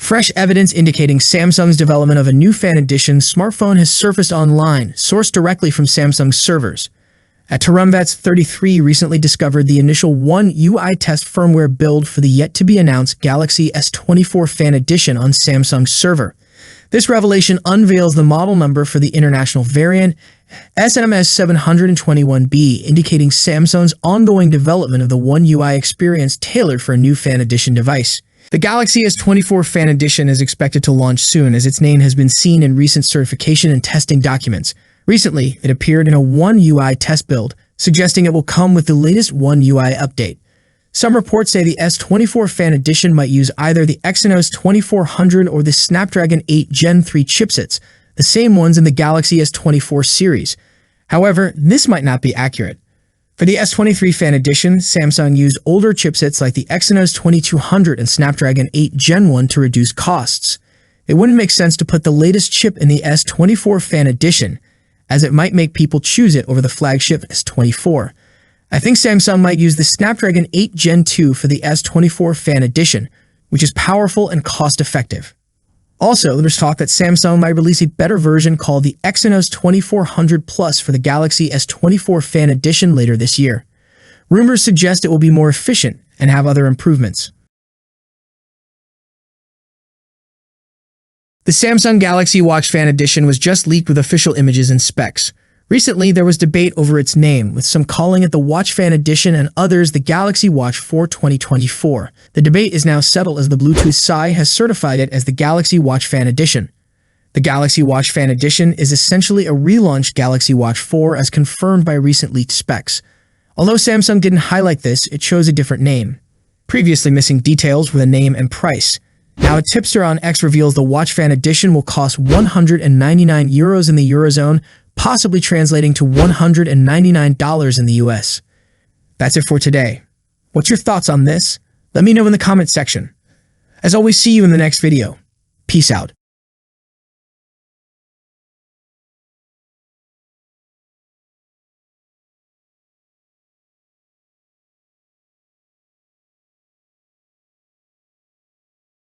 Fresh evidence indicating Samsung's development of a new Fan Edition smartphone has surfaced online, sourced directly from Samsung's servers. At Tarumvets 33 recently discovered the initial One UI test firmware build for the yet-to-be-announced Galaxy S24 Fan Edition on Samsung's server. This revelation unveils the model number for the international variant, SMS721B, indicating Samsung's ongoing development of the One UI experience tailored for a new Fan Edition device. The Galaxy S24 Fan Edition is expected to launch soon, as its name has been seen in recent certification and testing documents. Recently, it appeared in a One UI test build, suggesting it will come with the latest One UI update. Some reports say the S24 Fan Edition might use either the Exynos 2400 or the Snapdragon 8 Gen 3 chipsets, the same ones in the Galaxy S24 series. However, this might not be accurate. For the S23 Fan Edition, Samsung used older chipsets like the Exynos 2200 and Snapdragon 8 Gen 1 to reduce costs. It wouldn't make sense to put the latest chip in the S24 Fan Edition, as it might make people choose it over the flagship S24. I think Samsung might use the Snapdragon 8 Gen 2 for the S24 Fan Edition, which is powerful and cost-effective. Also, there's talk that Samsung might release a better version called the Exynos 2400 Plus for the Galaxy S24 Fan Edition later this year. Rumors suggest it will be more efficient and have other improvements. The Samsung Galaxy Watch Fan Edition was just leaked with official images and specs. Recently, there was debate over its name, with some calling it the Watch Fan Edition and others the Galaxy Watch 4 2024. The debate is now settled as the Bluetooth SI has certified it as the Galaxy Watch Fan Edition. The Galaxy Watch Fan Edition is essentially a relaunched Galaxy Watch 4 as confirmed by recent leaked specs. Although Samsung didn't highlight this, it chose a different name. Previously missing details were the name and price. Now a tipster on X reveals the Watch Fan Edition will cost €199 in the Eurozone, possibly translating to $199 in the US. That's it for today. What's your thoughts on this? Let me know in the comment section. As always, see you in the next video. Peace out.